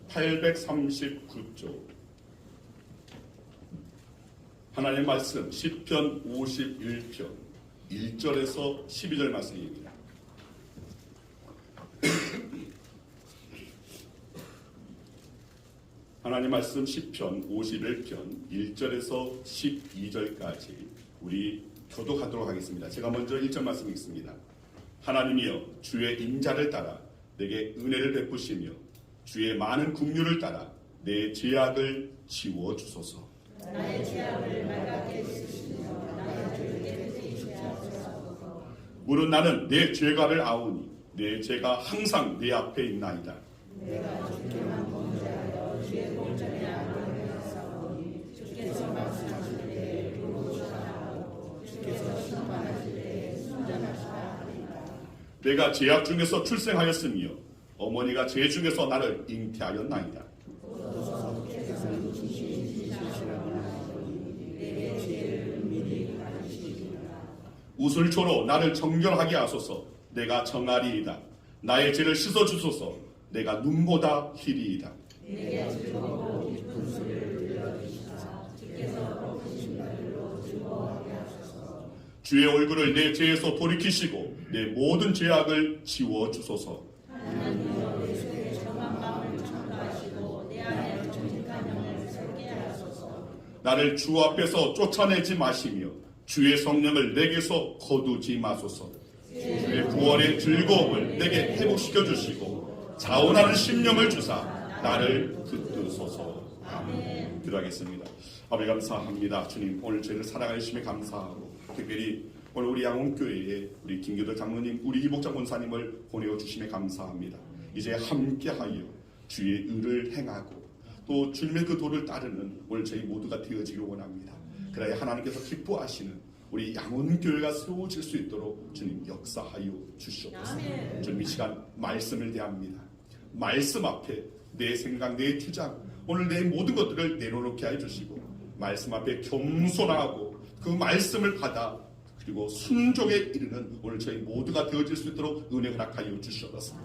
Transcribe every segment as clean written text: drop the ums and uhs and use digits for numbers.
839조 하나님의 말씀 시편 51편 1절에서 12절 말씀입니다. 하나님 말씀 시편 51편 1절에서 12절까지 우리 교독하도록 하겠습니다. 제가 먼저 1절 말씀 읽습니다. 하나님이여 주의 인자를 따라 내게 은혜를 베푸시며 주의 많은 긍휼을 따라 내 죄악을 지워주소서. 나의 죄악을 말갛게 씻으시며 나의 죄를 깨끗이 하소서. 물은 나는 내 죄가를 아오니 내 죄가 항상 내 앞에 있나이다. 내가 주께만 범죄하여 주의 공전에 안하였사오니 주께서 말씀하실 때 의로우시다 하고 주께서 심판하실 때 순전하시다 하리라. 내가 죄악 중에서 출생하였으며 어머니가 죄 중에서 나를 잉태하였나이다. 우슬초로 나를 정결하게 하소서. 내가 정하리이다. 나의 죄를 씻어주소서. 내가 눈보다 희리이다. 내게 즐거워 깊은 소리를 들려주시사 주께서 꺾으신 발로 즐거워하게 하소서. 주의 얼굴을 내 죄에서 돌이키시고 내 모든 죄악을 지워주소서. 하나님이여 내 속에 정한 마음을 창조하시고 내 안에 정직한 영을 새롭게 하소서. 나를 주 앞에서 쫓아내지 마시며 주의 성령을 내게서 거두지 마소서. 주의 구원의 즐거움을 내게 회복시켜 주시고 자원하는 심령을 주사 나를 붙드소서. 아멘. 기도하겠습니다. 아버지 감사합니다. 주님 오늘 저희를 사랑해 주심에 감사하고 특별히 오늘 우리 양원교회에 우리 김교도 장로님 우리 이복자 권사님을 보내어 주심에 감사합니다. 이제 함께하여 주의 의를 행하고 또 주님의 그 도를 따르는 오늘 저희 모두가 되어지길 원합니다. 그래야 하나님께서 기뻐하시는 우리 양원교회가 세워질 수 있도록 주님 역사하여 주시옵소서. 주님 이 시간 말씀을 대합니다. 말씀 앞에 내 생각, 내 주장, 오늘 내 모든 것들을 내려놓게 해주시고 말씀 앞에 겸손하고 그 말씀을 받아 그리고 순종에 이르는 오늘 저희 모두가 되어질 수 있도록 은혜 허락하여 주시옵소서.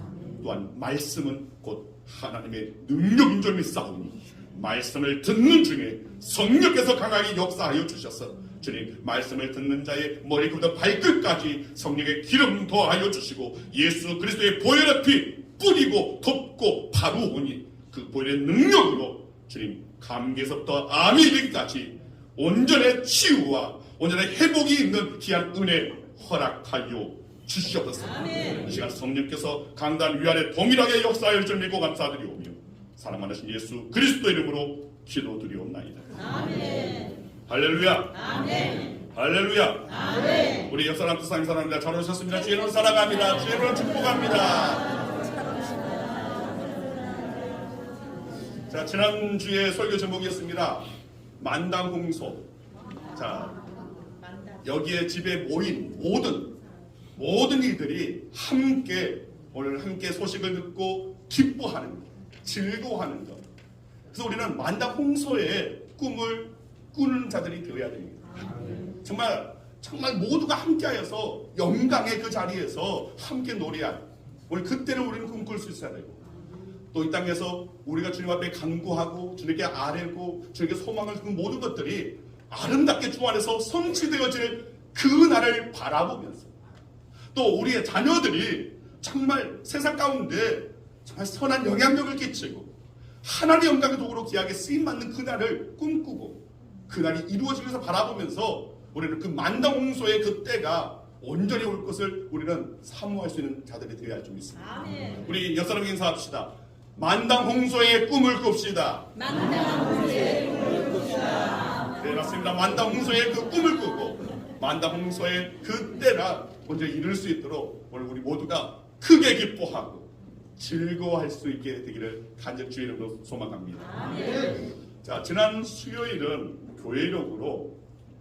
또한 말씀은 곧 하나님의 능력인 줄 믿사오니 말씀을 듣는 중에 성령께서 강하게 역사하여 주셔서 주님 말씀을 듣는 자의 머리부터 발끝까지 성령의 기름 더하여 주시고 예수 그리스도의 보혈의 피 뿌리고 덮고 바로오니 그 보혈의 능력으로 주님 감기에서부터 암이 이르기까지 온전의 치유와 온전의 회복이 있는 귀한 은혜 허락하여 주시옵소서. 이 시간 성령께서 강단 위아래 동일하게 역사할 줄 믿고 감사드리오며 사랑하신 예수 그리스도 이름으로 기도드리옵나이다. 아멘. 할렐루야. 아멘. 할렐루야. 아멘. 우리 옆사람 세상 사람입니다. 잘 오셨습니다. 주님을 사랑합니다. 주님을 축복합니다. 자, 지난주에 설교 제목이었습니다. 만당홍소. 자, 여기에 집에 모인 모든 이들이 오늘 함께 소식을 듣고 기뻐하는 것, 즐거워하는 것. 그래서 우리는 만당홍소의 꿈을 꾸는 자들이 되어야 됩니다. 정말 모두가 함께하여서 영광의 그 자리에서 함께 노래할 오늘 그때를 우리는 꿈꿀 수 있어야 되고 또 이 땅에서 우리가 주님 앞에 간구하고 주님께 아뢰고 주님께 소망을 그 모든 것들이 아름답게 주 안에서 성취되어질 그 날을 바라보면서 또 우리의 자녀들이 정말 세상 가운데 정말 선한 영향력을 끼치고 하나님의 영광의 도구로 귀하게 쓰임받는 그 날을 꿈꾸고 그 날이 이루어지기 위해서 바라보면서 우리는 그 만당홍소의 그 때가 온전히 올 것을 우리는 사모할 수 있는 자들이 되어야 할 줄 믿습니다. 아멘. 우리 옆사람 인사합시다. 만당홍소의 꿈을 꿉시다. 만당홍소의 꿈을 꿉시다. 네, 맞습니다. 만당홍소의 그 꿈을 꾸고 만당홍소의 그 때가 먼저 이룰 수 있도록 오늘 우리 모두가 크게 기뻐하고 즐거워할 수 있게 되기를 간절히 주의 이름으로 소망합니다. 아멘. 자, 지난 수요일은 교회력으로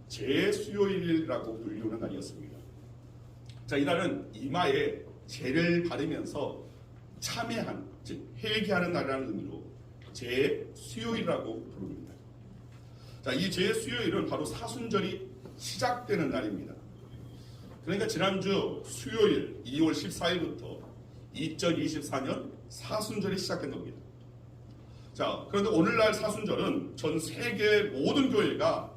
제수요일이라고 불리우는 날이었습니다. 자, 이날은 이마에 죄를 바르면서 참회한, 즉 회개하는 날이라는 의미로 제수요일이라고 부릅니다. 자, 이 제수요일은 바로 사순절이 시작되는 날입니다. 그러니까 지난주 수요일 2월 14일부터 2024년 사순절이 시작된 겁니다. 자, 그런데 오늘날 사순절은 전 세계 모든 교회가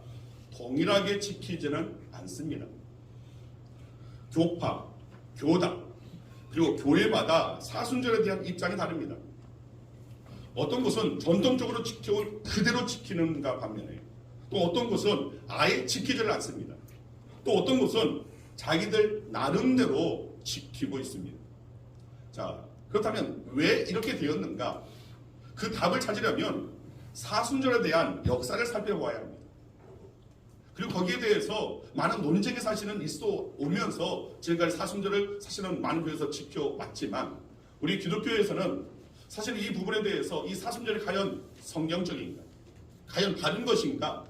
동일하게 지키지는 않습니다. 교파, 교당, 그리고 교회마다 사순절에 대한 입장이 다릅니다. 어떤 곳은 전통적으로 지켜온 그대로 지키는가 반면에 또 어떤 곳은 아예 지키지를 않습니다. 또 어떤 곳은 자기들 나름대로 지키고 있습니다. 자, 그렇다면 왜 이렇게 되었는가? 그 답을 찾으려면 사순절에 대한 역사를 살펴봐야 합니다. 그리고 거기에 대해서 많은 논쟁의 사실은 있어 오면서 지금까지 사순절을 사실은 많은 교회에서 지켜왔지만 우리 기독교에서는 사실 이 부분에 대해서 이 사순절이 과연 성경적인가? 과연 다른 것인가?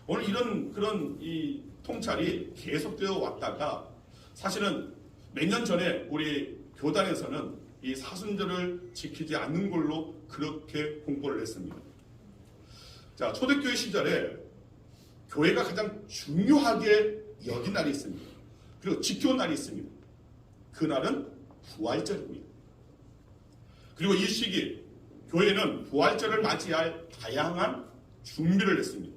오늘 이런 그런 이 통찰이 계속되어 왔다가 사실은 몇 년 전에 우리 교단에서는 이 사순절을 지키지 않는 걸로 그렇게 공포를 했습니다. 자, 초대교회 시절에 교회가 가장 중요하게 여긴 날이 있습니다. 그리고 지켜온 날이 있습니다. 그날은 부활절입니다. 그리고 이 시기 교회는 부활절을 맞이할 다양한 준비를 했습니다.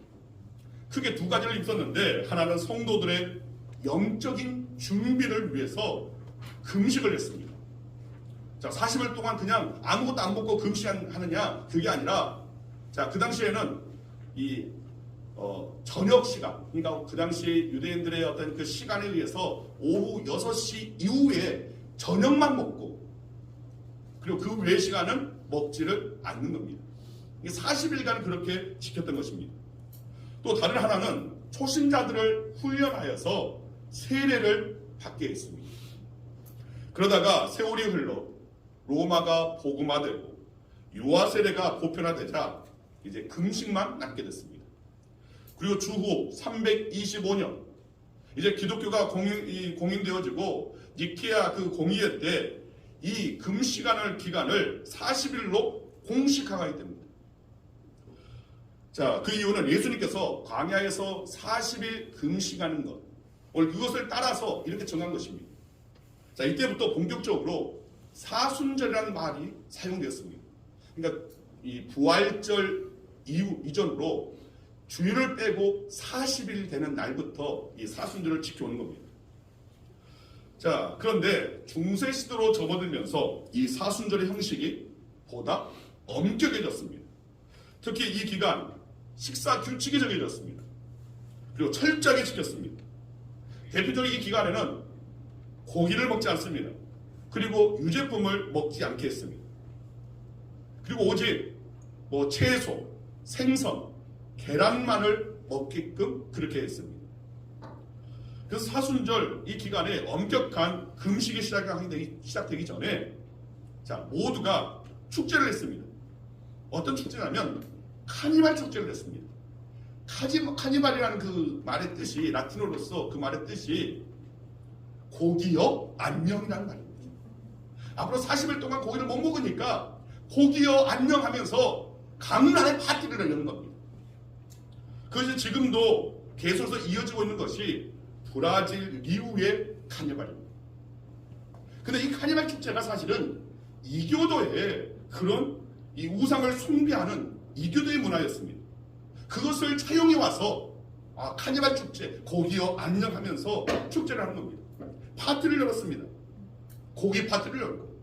크게 두 가지를 있었는데 하나는 성도들의 영적인 준비를 위해서 금식을 했습니다. 자, 40일 동안 그냥 아무것도 안 먹고 금식하느냐? 그게 아니라 자, 그 당시에는 이 저녁 시간, 그러니까 그 당시 유대인들의 어떤 그 시간에 의해서 오후 6시 이후에 저녁만 먹고 그리고 그 외의 시간은 먹지를 않는 겁니다. 40일간 그렇게 지켰던 것입니다. 또 다른 하나는 초신자들을 훈련하여서 세례를 받게 했습니다. 그러다가 세월이 흘러 로마가 복음화되고 유아 세례가 보편화되자 이제 금식만 남게 됐습니다. 그리고 주후 325년 이제 기독교가 공인되어지고 니케아 그 공의회 때 이 금시간을 기간을 40일로 공식화하게 됩니다. 자, 그 이유는 예수님께서 광야에서 40일 금식하는 것, 오늘 그것을 따라서 이렇게 정한 것입니다. 자, 이때부터 본격적으로 사순절이라는 말이 사용되었습니다. 그러니까 이 부활절 이전으로 주일을 빼고 40일 되는 날부터 이 사순절을 지켜오는 겁니다. 자, 그런데 중세 시대로 접어들면서 이 사순절의 형식이 보다 엄격해졌습니다. 특히 이 기간 식사 규칙이 정해졌습니다. 그리고 철저하게 지켰습니다. 대표적인 이 기간에는 고기를 먹지 않습니다. 그리고 유제품을 먹지 않게 했습니다. 그리고 오직 채소, 생선, 계란만을 먹게끔 그렇게 했습니다. 그래서 사순절 이 기간에 엄격한 금식이 시작되기 전에 자, 모두가 축제를 했습니다. 어떤 축제냐면 카니발 축제를 했습니다. 카니발이라는 그 말의 뜻이 라틴어로서 그 말의 뜻이 고기여 안녕이라는 말입니다. 앞으로 40일 동안 고기를 못 먹으니까 고기여 안녕하면서 강란의 파티를 여는 겁니다. 그것이 지금도 계속해서 이어지고 있는 것이 브라질 리우의 카니발입니다. 근데 이 카니발 축제가 사실은 이교도의 그런 이 우상을 숭배하는 이교도의 문화였습니다. 그것을 차용해 와서 카니발 축제, 고기여 안녕하면서 축제를 하는 겁니다. 파티를 열었습니다. 고기 파티를 열고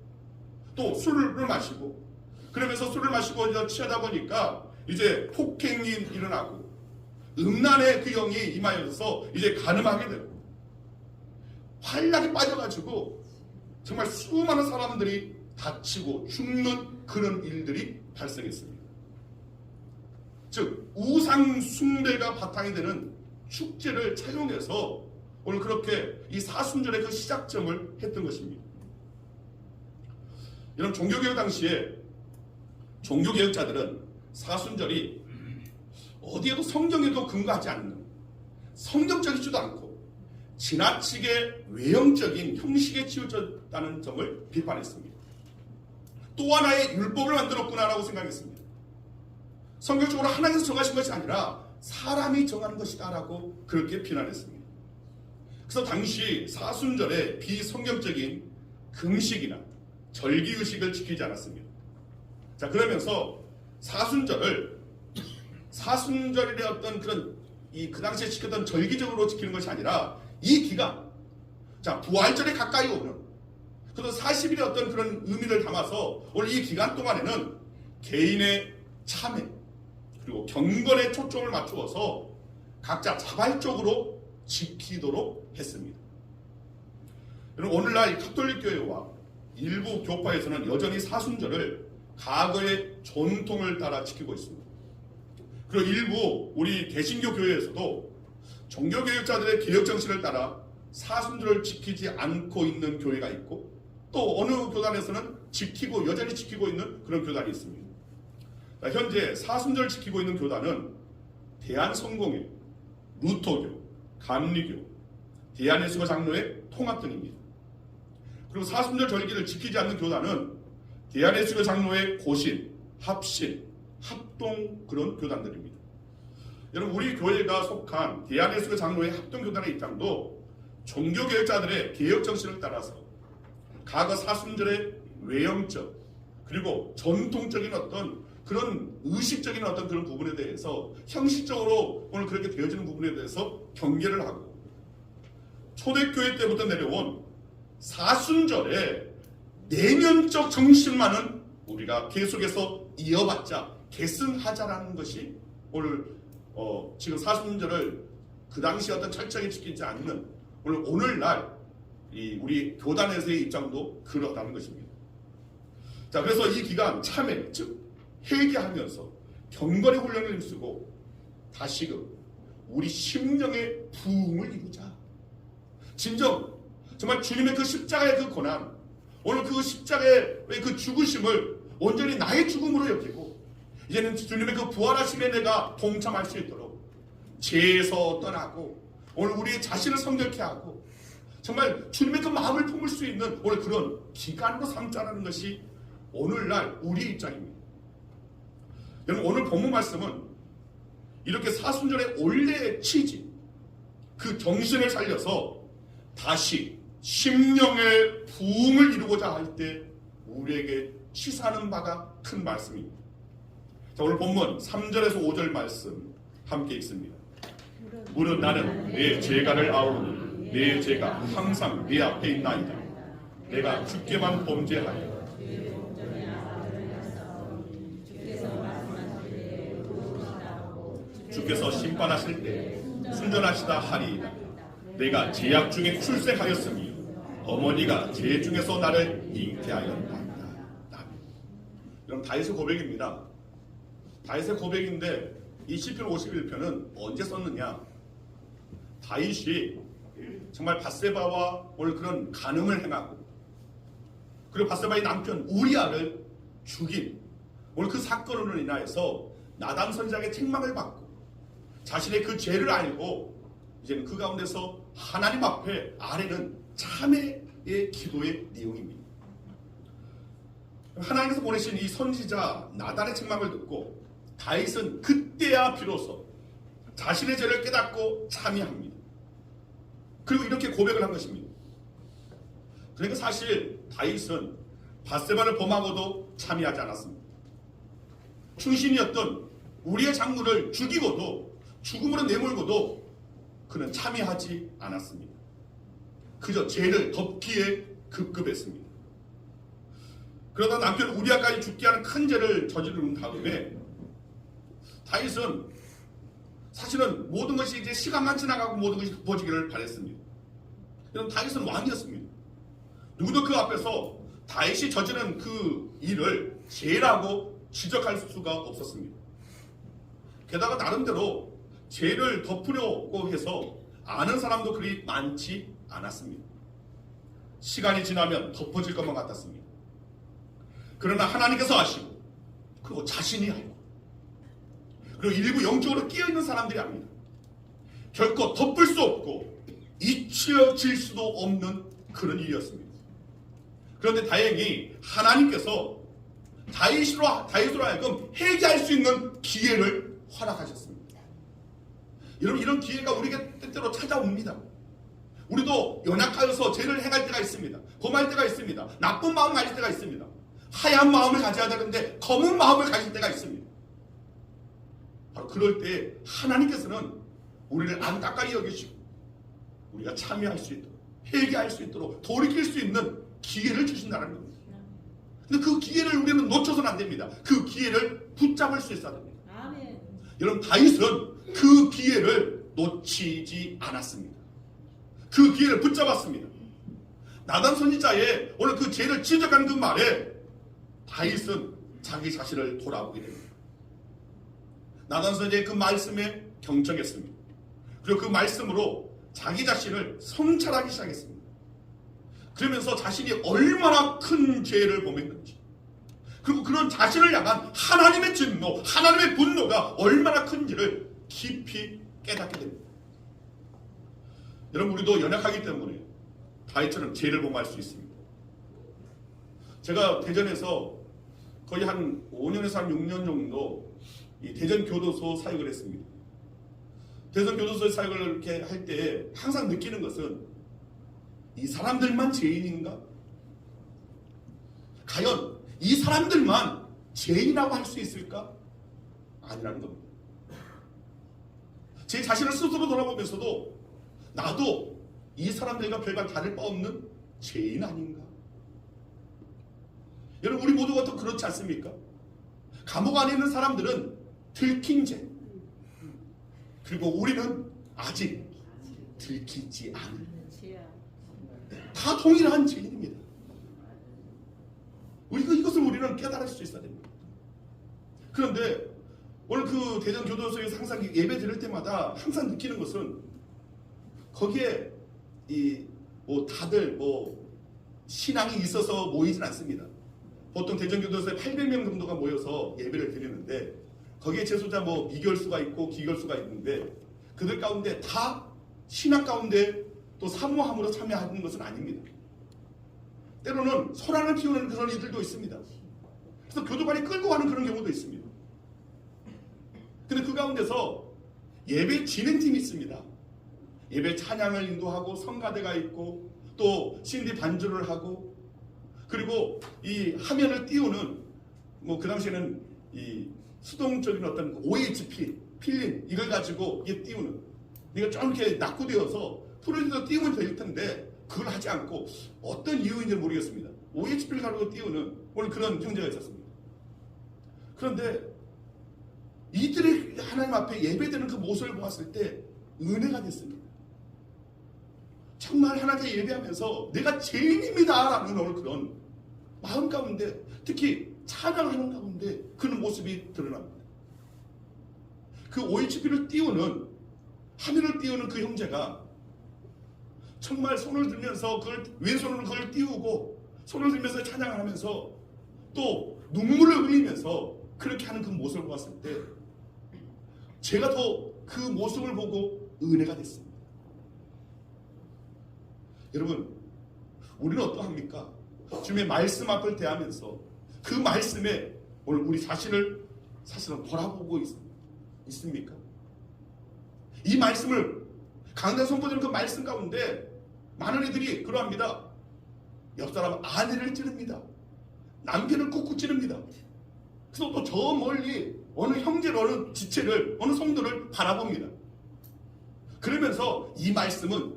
또 술을 마시고 그러면서 술을 마시고 이제 취하다 보니까 이제 폭행이 일어나고 음란의 그 영이 임하여서 이제 간음하게 되고 환락에 빠져가지고 정말 수많은 사람들이 다치고 죽는 그런 일들이 발생했습니다. 즉 우상 숭배가 바탕이 되는 축제를 차용해서 오늘 그렇게 이 사순절의 그 시작점을 했던 것입니다. 이런 종교개혁 당시에 종교개혁자들은 사순절이 어디에도 성경에도 근거하지 않는 성경적이지도 않고 지나치게 외형적인 형식에 치우쳤다는 점을 비판했습니다. 또 하나의 율법을 만들었구나라고 생각했습니다. 성경적으로 하나님께서 정하신 것이 아니라 사람이 정하는 것이다라고 그렇게 비난했습니다. 그래서 당시 사순절에 비성경적인 금식이나 절기의식을 지키지 않았습니다. 자, 그러면서 사순절의 어떤 그런 그 당시에 지켰던 절기적으로 지키는 것이 아니라 이 기간, 자 부활절에 가까이 오는 그런 40일의 어떤 그런 의미를 담아서 오늘 이 기간 동안에는 개인의 참회 그리고 경건에 초점을 맞추어서 각자 자발적으로 지키도록 했습니다. 여러분, 오늘날 가톨릭 교회와 일부 교파에서는 여전히 사순절을 과거의 전통을 따라 지키고 있습니다. 그리고 일부 우리 개신교 교회에서도 종교개혁자들의 개혁 정신을 따라 사순절을 지키지 않고 있는 교회가 있고 또 어느 교단에서는 여전히 지키고 있는 그런 교단이 있습니다. 현재 사순절을 지키고 있는 교단은 대한성공회, 루터교, 감리교, 대한예수교 장로회 통합 등입니다. 그리고 사순절 절기를 지키지 않는 교단은 대한예수교 장로회 고신, 합신, 합동 그런 교단들입니다. 여러분, 우리 교회가 속한 대한예수교 장로회 합동교단의 입장도 종교개혁자들의 개혁 정신을 따라서 과거 사순절의 외형적 그리고 전통적인 어떤 그런 의식적인 어떤 그런 부분에 대해서 형식적으로 오늘 그렇게 되어지는 부분에 대해서 경계를 하고 초대교회 때부터 내려온 사순절의 내면적 정신만은 우리가 계속해서 이어받자 계승하자라는 것이 오늘 지금 사순절을 그 당시 어떤 철저하게 지키지 않는 오늘날 우리 교단에서의 입장도 그러다는 것입니다. 자, 그래서 이 기간 참회, 즉 회개하면서 경건의 훈련을 힘쓰고 다시금 우리 심령의 부흥을 이루자. 진정 정말 주님의 그 십자가의 그 고난, 오늘 그 십자가의 그 죽으심을 온전히 나의 죽음으로 여기고 이제는 주님의 그 부활하심에 내가 동참할 수 있도록 죄에서 떠나고 오늘 우리의 자신을 성결케 하고 정말 주님의 그 마음을 품을 수 있는 오늘 그런 기간으로 삼자라는 것이 오늘날 우리의 입장입니다. 여러분, 오늘 본문 말씀은 이렇게 사순절의 원래의 취지, 그 정신을 살려서 다시 심령의 부흥을 이루고자 할 때 우리에게 시사하는 바가 큰 말씀입니다. 자, 오늘 본문 3절에서 5절 말씀 함께 읽습니다. 무릇 나는 내 죄가를 아우르니 내 죄가 항상 내 앞에 있나이다. 내가 주께만 범죄하여 주께서 심판하실 때 순전하시다 하리이다. 내가 제약 중에 출생하였으니 어머니가 죄 중에서 나를 잉태하였나이다. 이런 다윗의 고백입니다. 다윗의 고백인데 이 시편 51편은 언제 썼느냐? 다윗이 정말 밧세바와 오늘 그런 간음을 행하고 그리고 밧세바의 남편 우리아를 죽인 오늘 그 사건으로 인하여서 나단 선지자의 책망을 받고 자신의 그 죄를 알고 이제는 그 가운데서 하나님 앞에 아래는 참회의 기도의 내용입니다. 하나님께서 보내신 이 선지자 나단의 책망을 듣고 다윗은 그때야 비로소 자신의 죄를 깨닫고 참회합니다. 그리고 이렇게 고백을 한 것입니다. 그러니까 사실 다윗은 밧세바를 범하고도 참회하지 않았습니다. 충신이었던 우리의 장군을 죽이고도 죽음으로 내몰고도 그는 참회하지 않았습니다. 그저 죄를 덮기에 급급했습니다. 그러다 남편 우리아까지 죽게 하는 큰 죄를 저지른 다음에 다윗은 사실은 모든 것이 이제 시간만 지나가고 모든 것이 덮어지기를 바랬습니다. 그럼 다윗은 왕이었습니다. 누구도 그 앞에서 다윗이 저지른 그 일을 죄라고 지적할 수가 없었습니다. 게다가 나름대로 죄를 덮으려고 해서 아는 사람도 그리 많지 않았습니다. 시간이 지나면 덮어질 것만 같았습니다. 그러나 하나님께서 아시고 그리고 자신이 알고 그리고 일부 영적으로 끼어있는 사람들이 압니다. 결코 덮을 수 없고 잊혀질 수도 없는 그런 일이었습니다. 그런데 다행히 하나님께서 다윗으로 하여금 회개할 수 있는 기회를 허락하셨습니다. 여러분, 이런 기회가 우리에게 때때로 찾아옵니다. 우리도 연약하여서 죄를 행할 때가 있습니다. 범할 때가 있습니다. 나쁜 마음 가질 때가 있습니다. 하얀 마음을 가져야 되는데 검은 마음을 가질 때가 있습니다. 바로 그럴 때 하나님께서는 우리를 안타까이 여기시고 우리가 참여할 수 있도록, 회개할 수 있도록, 돌이킬 수 있는 기회를 주신다는 겁니다. 근데 그 기회를 우리는 놓쳐서는 안 됩니다. 그 기회를 붙잡을 수 있어야 됩니다. 아멘. 여러분, 다윗은 그 기회를 놓치지 않았습니다. 그 기회를 붙잡았습니다. 나단 선지자의 오늘 그 죄를 지적한 그 말에 다윗은 자기 자신을 돌아보게 됩니다. 나단 선지자의 그 말씀에 경청했습니다. 그리고 그 말씀으로 자기 자신을 성찰하기 시작했습니다. 그러면서 자신이 얼마나 큰 죄를 범했는지, 그리고 그런 자신을 향한 하나님의 진노, 하나님의 분노가 얼마나 큰지를 깊이 깨닫게 됩니다. 여러분, 우리도 연약하기 때문에 다윗처럼 죄를 범할 수 있습니다. 제가 대전에서 거의 한 5년에서 한 6년 정도 이 대전 교도소 사역을 했습니다. 대전 교도소 사역을 이렇게 할 때 항상 느끼는 것은 이 사람들만 죄인인가? 과연 이 사람들만 죄인이라고 할 수 있을까? 아니라는 겁니다. 제 자신을 스스로 돌아보면서도 나도 이 사람들과 별반 다를 바 없는 죄인 아닌가? 여러분, 우리 모두가 또 그렇지 않습니까? 감옥 안에 있는 사람들은 들킨 죄, 그리고 우리는 아직 들키지 않은, 다 동일한 죄인입니다. 이것을 우리는 깨달을 수 있어야 됩니다. 그런데 오늘 그 대전 교도소에서 항상 예배 드릴 때마다 항상 느끼는 것은 거기에 다들 신앙이 있어서 모이진 않습니다. 보통 대전 교도소에 800명 정도가 모여서 예배를 드리는데 거기에 재소자 미결수가 있고 기결수가 있는데 그들 가운데 다 신학 가운데 또 사모함으로 참여하는 것은 아닙니다. 때로는 소란을 피우는 그런 이들도 있습니다. 그래서 교도관이 끌고 가는 그런 경우도 있습니다. 근데 그 가운데서 예배 진행팀이 있습니다. 예배 찬양을 인도하고 성가대가 있고 또 신디 반주를 하고, 그리고 이 화면을 띄우는 그 당시에는 이 수동적인 어떤 OHP 필름 이걸 가지고 이게 띄우는, 이거 좀 이렇게 낙후되어서 프로젝터 띄우면 될 텐데 그걸 하지 않고 어떤 이유인지 모르겠습니다. OHP를 가지고 띄우는 오늘 그런 형제가 있었습니다. 그런데 이들이 하나님 앞에 예배드리는 그 모습을 보았을 때 은혜가 됐습니다. 정말 하나님께 예배하면서 내가 죄인입니다라는 오늘 그런 마음 가운데, 특히 찬양하는 가운데 그런 모습이 드러납니다. 그 OHP를 띄우는, 화면을 띄우는 그 형제가 정말 손을 들면서 왼손으로 그걸 띄우고 손을 들면서 찬양을 하면서 또 눈물을 흘리면서 그렇게 하는 그 모습을 봤을 때 제가 더 그 모습을 보고 은혜가 됐습니다. 여러분, 우리는 어떠합니까? 주님의 말씀 앞을 대하면서 그 말씀에 오늘 우리 자신을 사실은 돌아보고 있습니까? 이 말씀을 강단 선포되는 그 말씀 가운데 많은 이들이 그러합니다. 옆 사람 아내를 찌릅니다. 남편을 꾹꾹 찌릅니다. 그래서 또 저 멀리 어느 형제를, 어느 지체를, 어느 성도를 바라봅니다. 그러면서 이 말씀은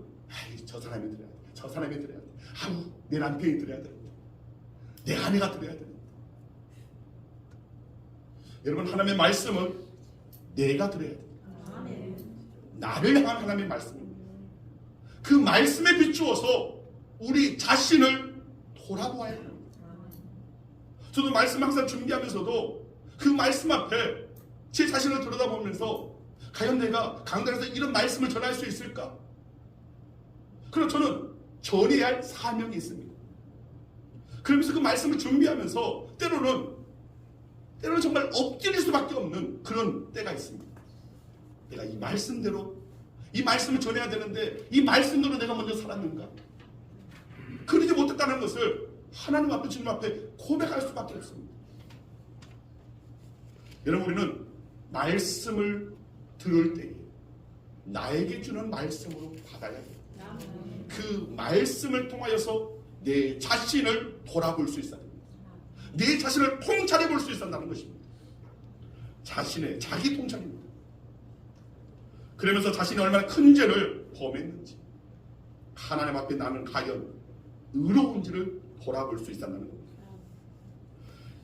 저 사람이 들어야 돼, 저 사람이 들어야 돼, 내 남편이 들어야 됩니다, 내 아내가 들어야 됩니다. 여러분, 하나님의 말씀은 내가 들어야 됩니다. 나를 향한 하나님의 말씀입니다. 그 말씀에 비추어서 우리 자신을 돌아보아야 합니다. 저도 말씀 항상 준비하면서도 그 말씀 앞에 제 자신을 들여다보면서 과연 내가 강단에서 이런 말씀을 전할 수 있을까? 그럼 저는 전해야 할 사명이 있습니다. 그러면서 그 말씀을 준비하면서 때로는 정말 엎드릴 수밖에 없는 그런 때가 있습니다. 내가 이 말씀대로 이 말씀을 전해야 되는데 이 말씀대로 내가 먼저 살았는가? 그러지 못했다는 것을 하나님 앞에, 주님 앞에 고백할 수밖에 없습니다. 여러분, 우리는 말씀을 들을 때에 나에게 주는 말씀으로 받아야 해요. 그 말씀을 통하여서 내 자신을 돌아볼 수 있어야 됩니다. 내 자신을 통찰해 볼 수 있어야 한다는 것입니다. 자기 통찰입니다. 그러면서 자신이 얼마나 큰 죄를 범했는지, 하나님 앞에 나는 과연 의로운지를 돌아볼 수 있었다는 겁니다.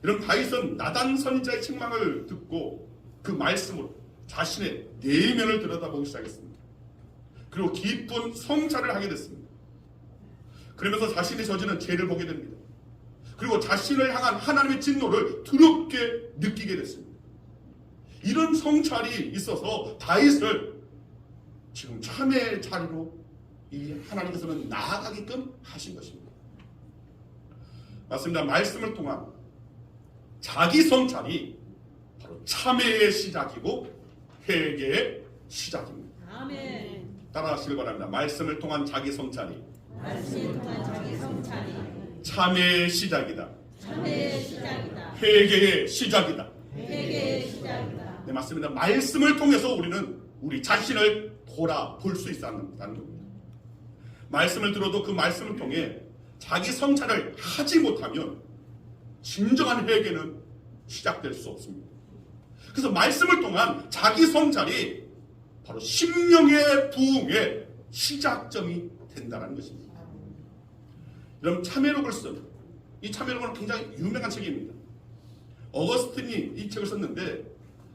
이런 다윗은 나단 선지자의 책망을 듣고 그 말씀으로 자신의 내면을 들여다보기 시작했습니다. 그리고 깊은 성찰을 하게 됐습니다. 그러면서 자신이 저지른 죄를 보게 됩니다. 그리고 자신을 향한 하나님의 진노를 두렵게 느끼게 됐습니다. 이런 성찰이 있어서 다윗을 지금 참회의 자리로 이 하나님께서는 나아가게끔 하신 것입니다. 맞습니다. 말씀을 통한 자기 성찰이 바로 참회의 시작이고 회개의 시작입니다. 아멘. 따라하시길 바랍니다. 말씀을 통한 자기 성찰이 말씀을 통한 자기 성찰이 참회의 시작이다. 참회의 시작이다. 회개의 시작이다. 회개의 시작이다. 네, 맞습니다. 말씀을 통해서 우리는 우리 자신을 돌아볼 수 있다는 겁니다. 말씀을 들어도 그 말씀을 통해 자기 성찰을 하지 못하면 진정한 회개는 시작될 수 없습니다. 그래서 말씀을 통한 자기 성찰이 바로 심령의 부흥의 시작점이 된다는 것입니다. 여러분, 참회록을 쓴 이 참회록은 굉장히 유명한 책입니다. 어거스틴이 이 책을 썼는데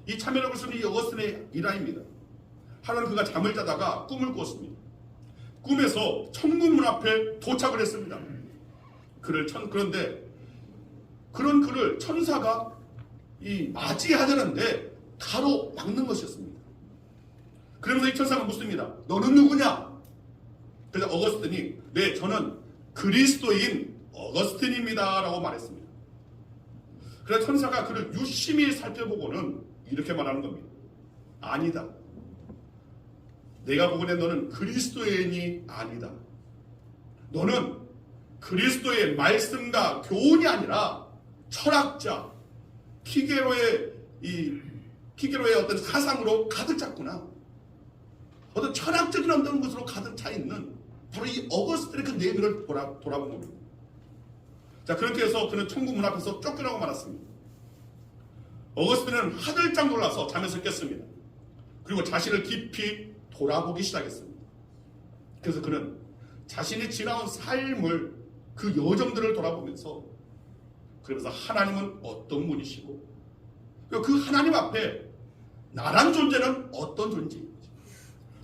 이 참회록을 쓴 이 어거스틴의 일화입니다. 하루는 그가 잠을 자다가 꿈을 꾸었습니다. 꿈에서 천국문 앞에 도착을 했습니다. 그런데 그런 그를 천사가 맞이하려는데 가로막는 것이었습니다. 그러면서 이 천사가 묻습니다. 너는 누구냐? 그래서 어거스틴이 네, 저는 그리스도인 어거스틴입니다 라고 말했습니다. 그래서 천사가 그를 유심히 살펴보고는 이렇게 말하는 겁니다. 아니다. 내가 보건대 너는 그리스도인이 아니다. 너는 그리스도의 말씀과 교훈이 아니라 철학자 피게로의 어떤 사상으로 가득 찼구나. 어떤 철학적인 어떤 것으로 가득 차 있는 바로 이 어거스틴의 그 내면을 돌아본 겁니다. 자, 그렇게 해서 그는 천국 문 앞에서 쫓겨나고 말았습니다. 어거스틴은 하늘짝 놀라서 잠에서 깼습니다. 그리고 자신을 깊이 돌아보기 시작했습니다. 그래서 그는 자신이 지나온 삶을 그 여정들을 돌아보면서 그러면서 하나님은 어떤 분이시고 그 하나님 앞에 나란 존재는 어떤 존재인지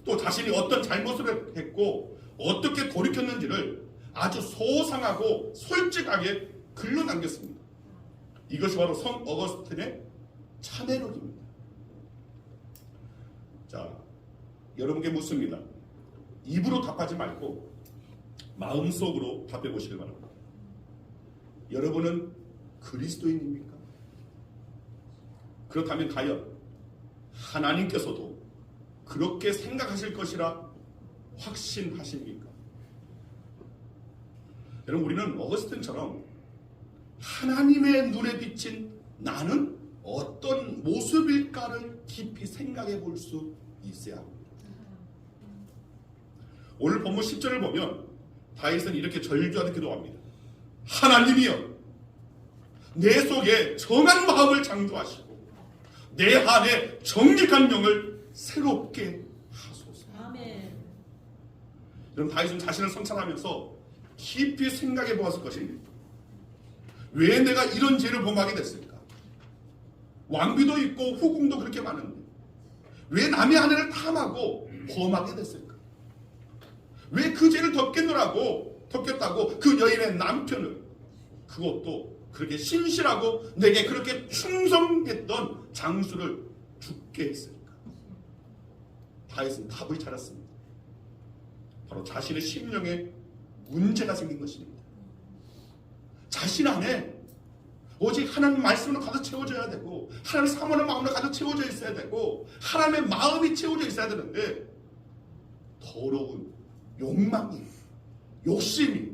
또 자신이 어떤 잘못을 했고 어떻게 돌이켰는지를 아주 소상하고 솔직하게 글로 남겼습니다. 이것이 바로 성 어거스틴의 참회록입니다. 자, 여러분께 묻습니다. 입으로 답하지 말고 마음속으로 답해 보시길 바랍니다. 여러분은 그리스도인입니까? 그렇다면 과연 하나님께서도 그렇게 생각하실 것이라 확신하십니까? 여러분, 우리는 어거스틴처럼 하나님의 눈에 비친 나는 어떤 모습일까를 깊이 생각해 볼 수 있어야 합니다. 오늘 본문 10절을 보면 다윗은 이렇게 절규하듯 기도합니다. 하나님이여, 내 속에 정한 마음을 창조하시고 내 안에 정직한 영을 새롭게 하소서. 아멘. 여러분, 다윗은 자신을 성찰하면서 깊이 생각해 보았을 것입니다. 왜 내가 이런 죄를 범하게 됐을까? 왕비도 있고 후궁도 그렇게 많은데 왜 남의 아내를 탐하고 범하게 됐을까? 왜 그 죄를 덮겠다고 그 여인의 남편을, 그것도 그렇게 신실하고 내게 그렇게 충성했던 장수를 죽게 했을까? 다윗은 답을 찾았습니다. 바로 자신의 심령에 문제가 생긴 것입니다. 자신 안에 오직 하나님 말씀으로 가득 채워져야 되고 하나님 사모하는 마음으로 가득 채워져 있어야 되고 하나님의 마음이 채워져 있어야 되는데 더러운 욕망이, 욕심이,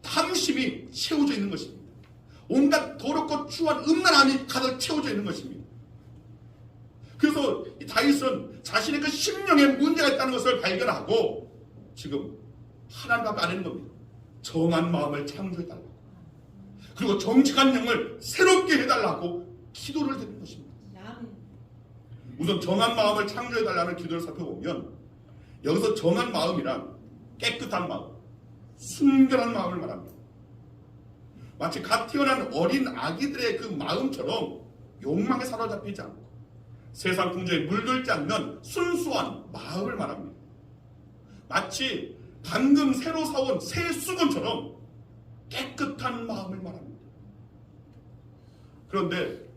탐심이 채워져 있는 것입니다. 온갖 더럽고 추한 음란함이 가득 채워져 있는 것입니다. 그래서 이 다윗은 자신의 그 심령에 문제가 있다는 것을 발견하고 지금 하나님 앞에 아뢰는 겁니다. 정한 마음을 창조해달라고, 그리고 정직한 영을 새롭게 해달라고 기도를 드리는 것입니다. 우선 정한 마음을 창조해달라는 기도를 살펴보면 여기서 정한 마음이란 깨끗한 마음, 순결한 마음을 말합니다. 마치 갓 태어난 어린 아기들의 그 마음처럼 욕망에 사로잡히지 않고 세상 풍조에 물들지 않는 순수한 마음을 말합니다. 마치 방금 새로 사온 새 수건처럼 깨끗한 마음을 말합니다. 그런데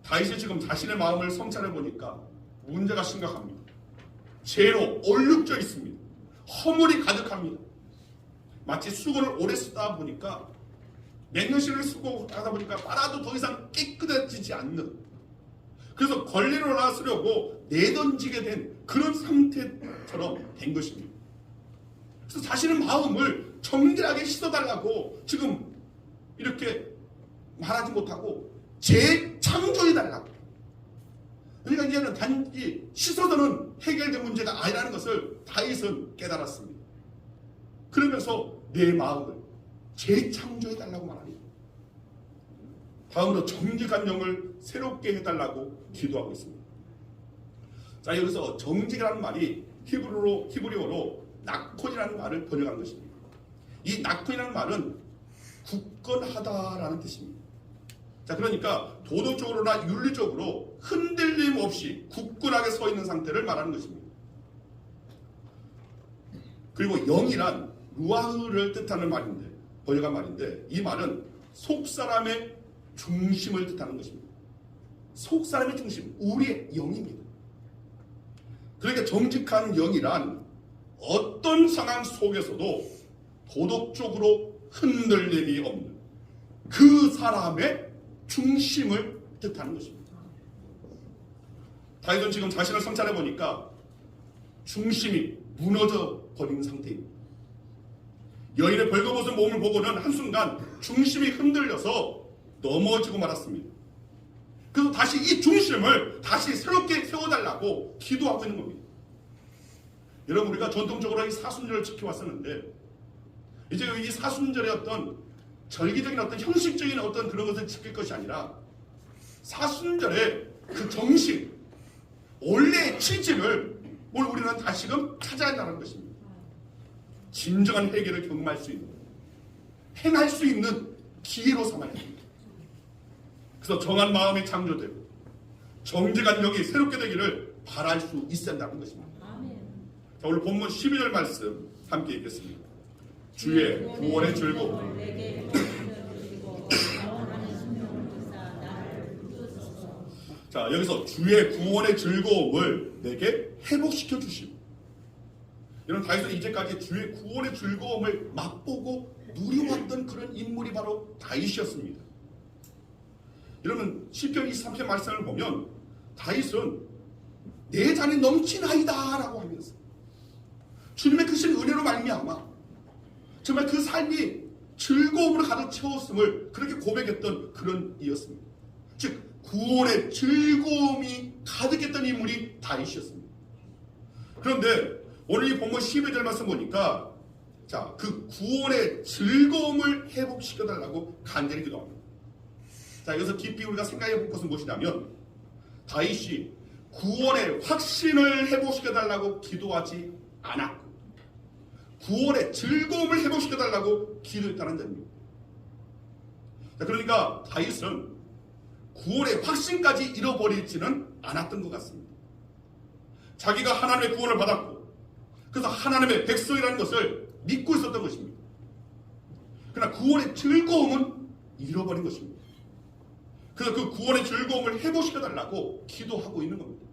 다윗이 지금 자신의 마음을 성찰해 보니까 문제가 심각합니다. 죄로 얼룩져 있습니다. 허물이 가득합니다. 마치 수건을 오래 쓰다 보니까 맹년실을 쓰고 하다 보니까 빨아도 더 이상 깨끗해지지 않는, 그래서 걸레로 쓰려고 내던지게 된 그런 상태처럼 된 것입니다. 그래서 자신의 마음을 정결하게 씻어달라고 지금 이렇게 말하지 못하고 재창조해달라고. 그러니까 이제는 단지 씻어서는 해결된 문제가 아니라는 것을 다윗은 깨달았습니다. 그러면서 내 마음을 재창조해달라고 말합니다. 다음으로 정직한 영을 새롭게 해달라고 기도하고 있습니다. 자, 여기서 정직이라는 말이 히브리어로 나콘이라는 말을 번역한 것입니다. 이 나콘이라는 말은 굳건하다라는 뜻입니다. 자, 그러니까 도덕적으로나 윤리적으로 흔들림 없이 굳건하게 서 있는 상태를 말하는 것입니다. 그리고 영이란 루아흐를 뜻하는 말인데, 번역한 말인데, 이 말은 속사람의 중심을 뜻하는 것입니다. 속사람의 중심, 우리의 영입니다. 그러니까 정직한 영이란 어떤 상황 속에서도 도덕적으로 흔들림이 없는 그 사람의 중심을 뜻하는 것입니다. 다윗은 지금 자신을 성찰해 보니까 중심이 무너져 버린 상태입니다. 여인의 벌거벗은 몸을 보고는 한순간 중심이 흔들려서 넘어지고 말았습니다. 그래서 다시 이 중심을 다시 새롭게 세워달라고 기도하고 있는 겁니다. 여러분, 우리가 전통적으로 이 사순절을 지켜왔었는데 이제 이 사순절의 어떤 절기적인 어떤 형식적인 어떤 그런 것을 지킬 것이 아니라 사순절의 그 정신, 원래의 취지를 오늘 우리는 다시금 찾아야 한다는 것입니다. 진정한 회개를 경험할 수 있는, 행할 수 있는 기회로 삼아야 합니다. 그래서 정한 마음이 창조되고 정직한 영이 새롭게 되기를 바랄 수 있어야 한다는 것입니다. 자, 오늘 본문 12절 말씀 함께 읽겠습니다. 주의 구원의 즐거움. 자, 여기서 주의 구원의 즐거움을 내게 회복시켜 주시고, 이런 다윗은 이제까지 주의 구원의 즐거움을 맛보고 누려왔던 그런 인물이 바로 다윗이었습니다. 여러분, 시편 23편 말씀을 보면 다윗은 내 잔이 넘치나이다 라고 하면서 주님의 크신 은혜로 말미암아 정말 그 삶이 즐거움으로 가득 채웠음을 그렇게 고백했던 그런 이였습니다. 즉 구원의 즐거움이 가득했던 인물이 다윗이었습니다. 그런데 오늘 이 본문 12절 말씀 보니까 자, 그 구원의 즐거움을 회복시켜달라고 간절히 기도합니다. 자, 여기서 깊이 우리가 생각해 볼 것은 무엇이냐면 다윗이 구원의 확신을 회복시켜달라고 기도하지 않았고 구원의 즐거움을 회복시켜달라고 기도했다는 점입니다. 자, 그러니까 다윗은 구원의 확신까지 잃어버리지는 않았던 것 같습니다. 자기가 하나님의 구원을 받았고 그래서 하나님의 백성이라는 것을 믿고 있었던 것입니다. 그러나 구원의 즐거움은 잃어버린 것입니다. 그래서 그 구원의 즐거움을 회복시켜달라고 기도하고 있는 겁니다.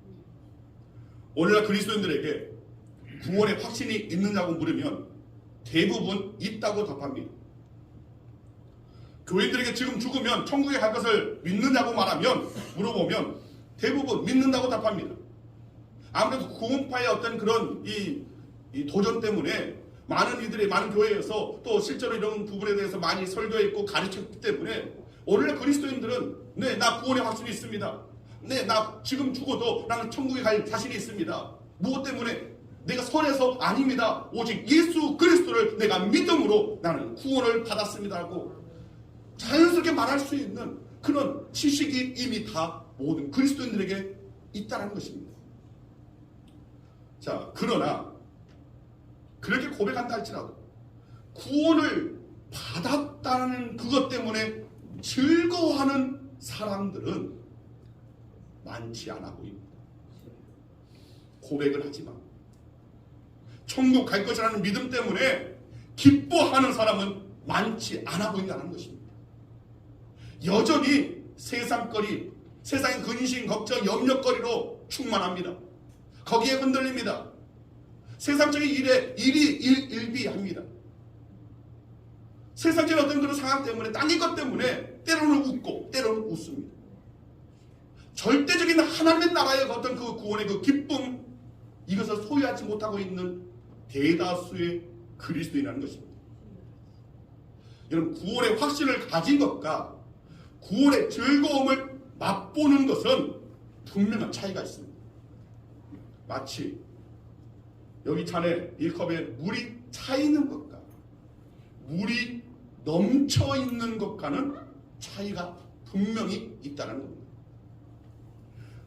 오늘날 그리스도인들에게 구원의 확신이 있느냐고 물으면 대부분 있다고 답합니다. 교인들에게 지금 죽으면 천국에 갈 것을 믿느냐고 물어보면 대부분 믿는다고 답합니다. 아무래도 구원파의 어떤 그런 이 도전 때문에 많은 이들이 많은 교회에서 또 실제로 이런 부분에 대해서 많이 설교했고 가르쳤기 때문에 오늘날 그리스도인들은 네, 나 구원의 확신이 있습니다. 네, 나 지금 죽어도 나는 천국에 갈 자신이 있습니다. 무엇 때문에? 내가 선해서 아닙니다. 오직 예수 그리스도를 내가 믿음으로 나는 구원을 받았습니다 하고 자연스럽게 말할 수 있는 그런 지식이 이미 다 모든 그리스도인들에게 있다는 것입니다. 자, 그러나 그렇게 고백한다 할지라도 구원을 받았다는 그것 때문에 즐거워하는 사람들은 많지 않아 보입니다. 고백을 하지만 천국 갈 것이라는 믿음 때문에 기뻐하는 사람은 많지 않아 보인다는 것입니다. 여전히 세상거리, 세상의 근심, 걱정, 염려거리로 충만합니다. 거기에 흔들립니다. 세상적인 일에 일비합니다. 세상적인 어떤 그런 상황 때문에, 당긴 것 때문에 때로는 웃고 때로는 웃습니다. 절대적인 하나님의 나라의 어떤 그 구원의 그 기쁨, 이것을 소유하지 못하고 있는 대다수의 그리스도인이라는 것입니다. 여러분, 구원의 확신을 가진 것과 구원의 즐거움을 맛보는 것은 분명한 차이가 있습니다. 마치 여기 잔에 1컵에 물이 차 있는 것과 물이 넘쳐 있는 것과는 차이가 분명히 있다는 겁니다.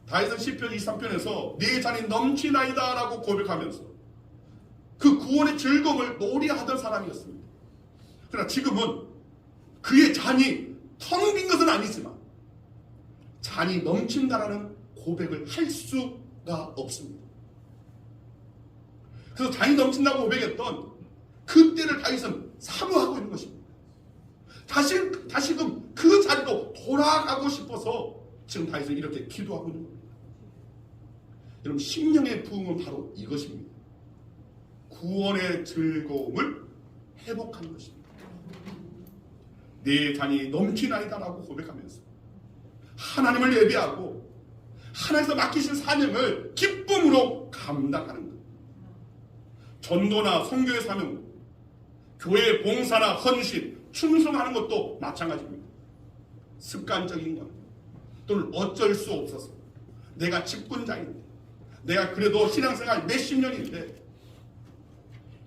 다윗은 시편 23편에서 내 잔이 넘치나이다 라고 고백하면서 그 구원의 즐거움을 노래하던 사람이었습니다. 그러나 지금은 그의 잔이 텅 빈 것은 아니지만 잔이 넘친다라는 고백을 할 수가 없습니다. 그래서 잔이 넘친다고 고백했던 그때를 다윗은 사모하고 있는 것입니다. 다시금 그 자리로 돌아가고 싶어서 지금 다윗은 이렇게 기도하고 있는 겁니다. 여러분, 심령의 부흥은 바로 이것입니다. 구원의 즐거움을 회복하는 것입니다. 내 잔이 넘치나이다라고 고백하면서 하나님을 예배하고 하나님께서 맡기신 사명을 기쁨으로 감당하는 것. 전도나 선교의 사명, 교회 봉사나 헌신, 충성하는 것도 마찬가지입니다. 습관적인 것 또는 어쩔 수 없어서 내가 직분자인데, 내가 그래도 신앙생활 몇십 년인데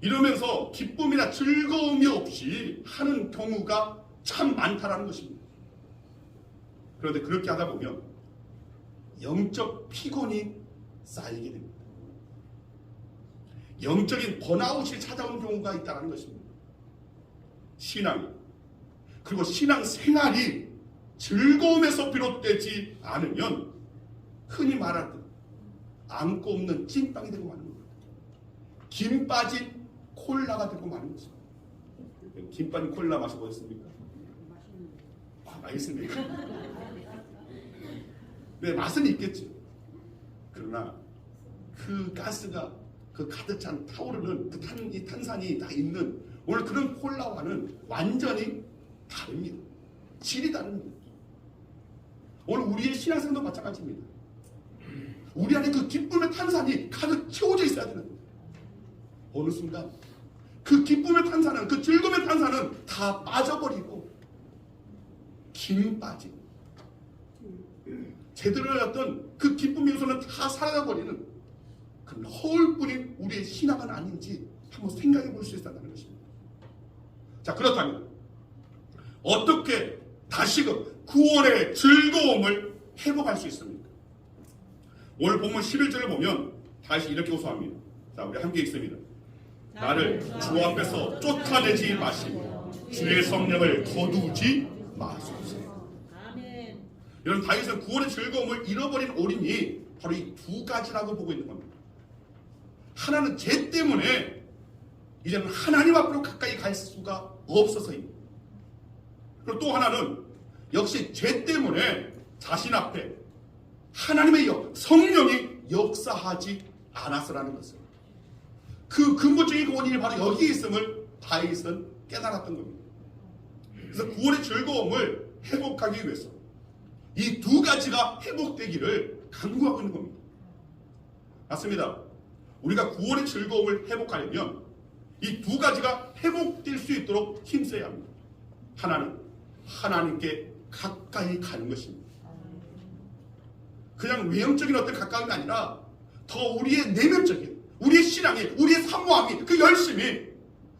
이러면서 기쁨이나 즐거움이 없이 하는 경우가 참 많다는 것입니다. 그런데 그렇게 하다 보면 영적 피곤이 쌓이게 됩니다. 영적인 번아웃이 찾아오는 경우가 있다는 것입니다. 신앙이, 그리고 신앙생활이 즐거움에서 비롯되지 않으면 흔히 말하듯 안고 없는 찐빵이 되고 마는 겁니다. 김 빠진 콜라가 되고 마는 것입니다. 김 빠진 콜라 마셔보셨습니까? 맛있습니까? 네, 맛은 있겠죠. 그러나 그 가스가 그 가득 찬 타오르는 이 탄산이 다 있는 오늘 그런 콜라와는 완전히 다릅니다. 질이 다릅니다. 오늘 우리의 신앙생도 마찬가지입니다. 우리 안에 그 기쁨의 탄산이 가득 채워져 있어야 되는 거예요. 어느 순간 그 기쁨의 탄산은, 그 즐거움의 탄산은 다 빠져버리고 김 빠진 제대로 어떤 그 기쁨 요소는 다 사라져버리는 그런 허울뿐인 우리의 신앙은 아닌지 한번 생각해 볼 수 있다는 것입니다. 자, 그렇다면 어떻게 다시금 구원의 즐거움을 회복할 수 있습니까? 오늘 본문 11절을 보면 다시 이렇게 호소합니다. 자, 우리 함께 읽습니다. 나를 주 앞에서 쫓아내지 마시고 주의 성령을 거두지 마소서. 이런 다윗은 구원의 즐거움을 잃어버린 원인이 바로 이 두 가지라고 보고 있는 겁니다. 하나는 죄 때문에 이제는 하나님 앞으로 가까이 갈 수가 없어서입니다. 그리고 또 하나는 역시 죄 때문에 자신 앞에 하나님의 성령이 역사하지 않았으라는 것을, 그 근본적인 원인이 바로 여기에 있음을 다윗은 깨달았던 겁니다. 그래서 구원의 즐거움을 회복하기 위해서 이 두 가지가 회복되기를 간구하고 있는 겁니다. 맞습니다. 우리가 구원의 즐거움을 회복하려면 이 두 가지가 회복될 수 있도록 힘써야 합니다. 하나는 하나님께 가까이 가는 것입니다. 그냥 외형적인 어떤 가까움이 아니라 더 우리의 내면적인, 우리의 신앙이, 우리의 사모함이, 그 열심이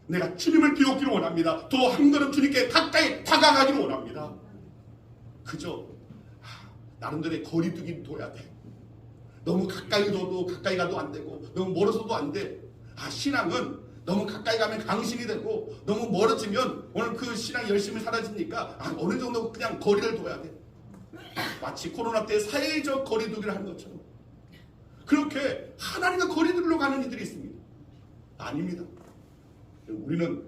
내가 주님을 비웃기를 원합니다. 더 한 걸음 주님께 가까이 다가가기를 원합니다. 그저 나름대로의 거리두기를 둬야 돼. 너무 가까이 둬도 가까이 가도 안 되고 너무 멀어서도 안 돼. 신앙은 너무 가까이 가면 강신이 되고 너무 멀어지면 오늘 그 신앙이 열심히 사라지니까 어느 정도 그냥 거리를 둬야 돼. 마치 코로나 때 사회적 거리두기를 하는 것처럼 그렇게 하나님과 거리두기로 가는 이들이 있습니다. 아닙니다. 우리는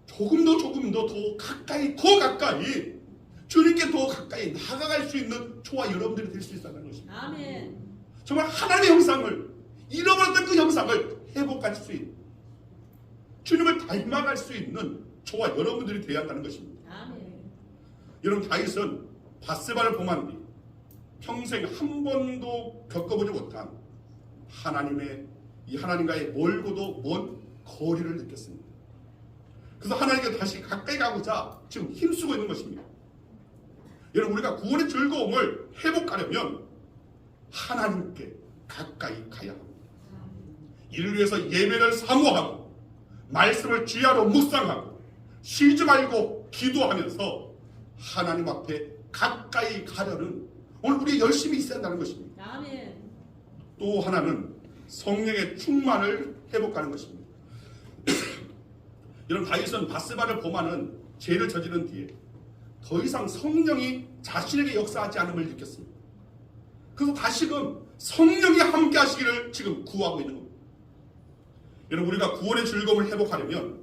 조금 더 가까이 주님께 더 가까이 나아갈 수 있는 저와 여러분들이 될 수 있다는 것입니다. 아멘. 정말 하나님의 형상을, 잃어버렸던 그 형상을 회복할 수 있는, 주님을 닮아갈 수 있는 저와 여러분들이 되어야 한다는 것입니다. 아멘. 여러분, 다윗은 밧세바를 범한 뒤 평생 한 번도 겪어보지 못한 하나님과의 멀고도 먼 거리를 느꼈습니다. 그래서 하나님께 다시 가까이 가고자 지금 힘쓰고 있는 것입니다. 여러분, 우리가 구원의 즐거움을 회복하려면 하나님께 가까이 가야 합니다. 이를 위해서 예배를 사모하고 말씀을 주야로 묵상하고 쉬지 말고 기도하면서 하나님 앞에 가까이 가려는 오늘 우리 열심히 있어야 한다는 것입니다. 아멘. 또 하나는 성령의 충만을 회복하는 것입니다. 여러분, 다윗은 밧세바를 범하는 죄를 저지른 뒤에 더 이상 성령이 자신에게 역사하지 않음을 느꼈습니다. 그래서 다시금 성령이 함께 하시기를 지금 구하고 있는 겁니다. 여러분, 우리가 구원의 즐거움을 회복하려면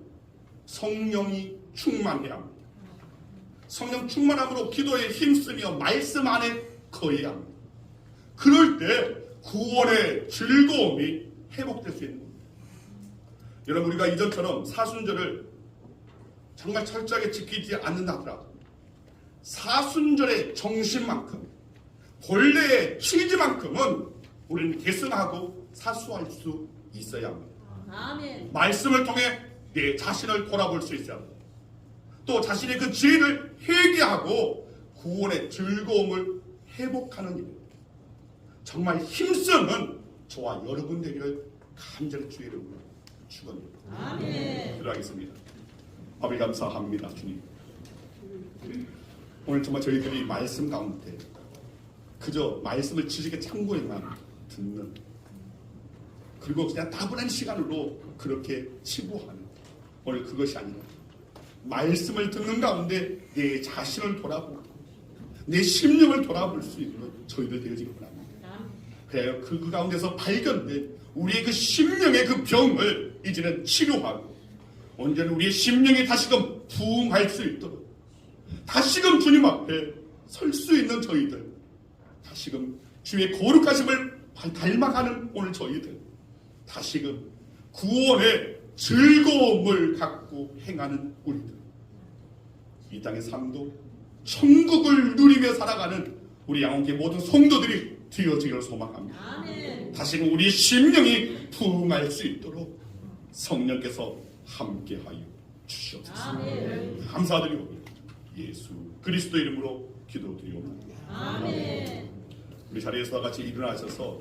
성령이 충만해야 합니다. 성령 충만함으로 기도에 힘쓰며 말씀 안에 거해야 합니다. 그럴 때 구원의 즐거움이 회복될 수 있는 겁니다. 여러분, 우리가 이전처럼 사순절을 정말 철저하게 지키지 않는다 하더라도 사순절의 정신만큼 본래의 취지만큼은 우리는 계승하고 사수할 수 있어야 합니다. 아멘. 말씀을 통해 내 자신을 돌아볼 수 있어야 합니다. 또 자신의 그 죄를 회개하고 구원의 즐거움을 회복하는 일입니다. 정말 힘쓰는 저와 여러분 되기를 간절히 주의 이름으로 축원합니다. 아멘. 기도하겠습니다. 아버지, 감사합니다. 주님, 오늘 정말 저희들이 말씀 가운데 그저 말씀을 지식의 참고에만 듣는, 그리고 그냥 따분한 시간으로 그렇게 치부하는, 오늘 그것이 아니라 말씀을 듣는 가운데 내 자신을 돌아보고 내 심령을 돌아볼 수 있는 저희들 되어지기 바랍니다. 그래요. 그 가운데서 발견된 우리의 그 심령의 그 병을 이제는 치료하고 언제는 우리의 심령이 다시금 부흥할 수 있도록 다시금 주님 앞에 설 수 있는 저희들, 다시금 주의 거룩하심을 닮아가는 오늘 저희들, 다시금 구원의 즐거움을 갖고 행하는 우리들, 이 땅의 삶도 천국을 누리며 살아가는 우리 양원교회 모든 성도들이 되어지기를 소망합니다. 아멘. 다시금 우리 심령이 부흥할 수 있도록 성령께서 함께하여 주시옵소서. 아멘. 감사드리고 예수 그리스도 이름으로 기도드리옵나이다. 아멘. 우리 자리에서 같이 일어나셔서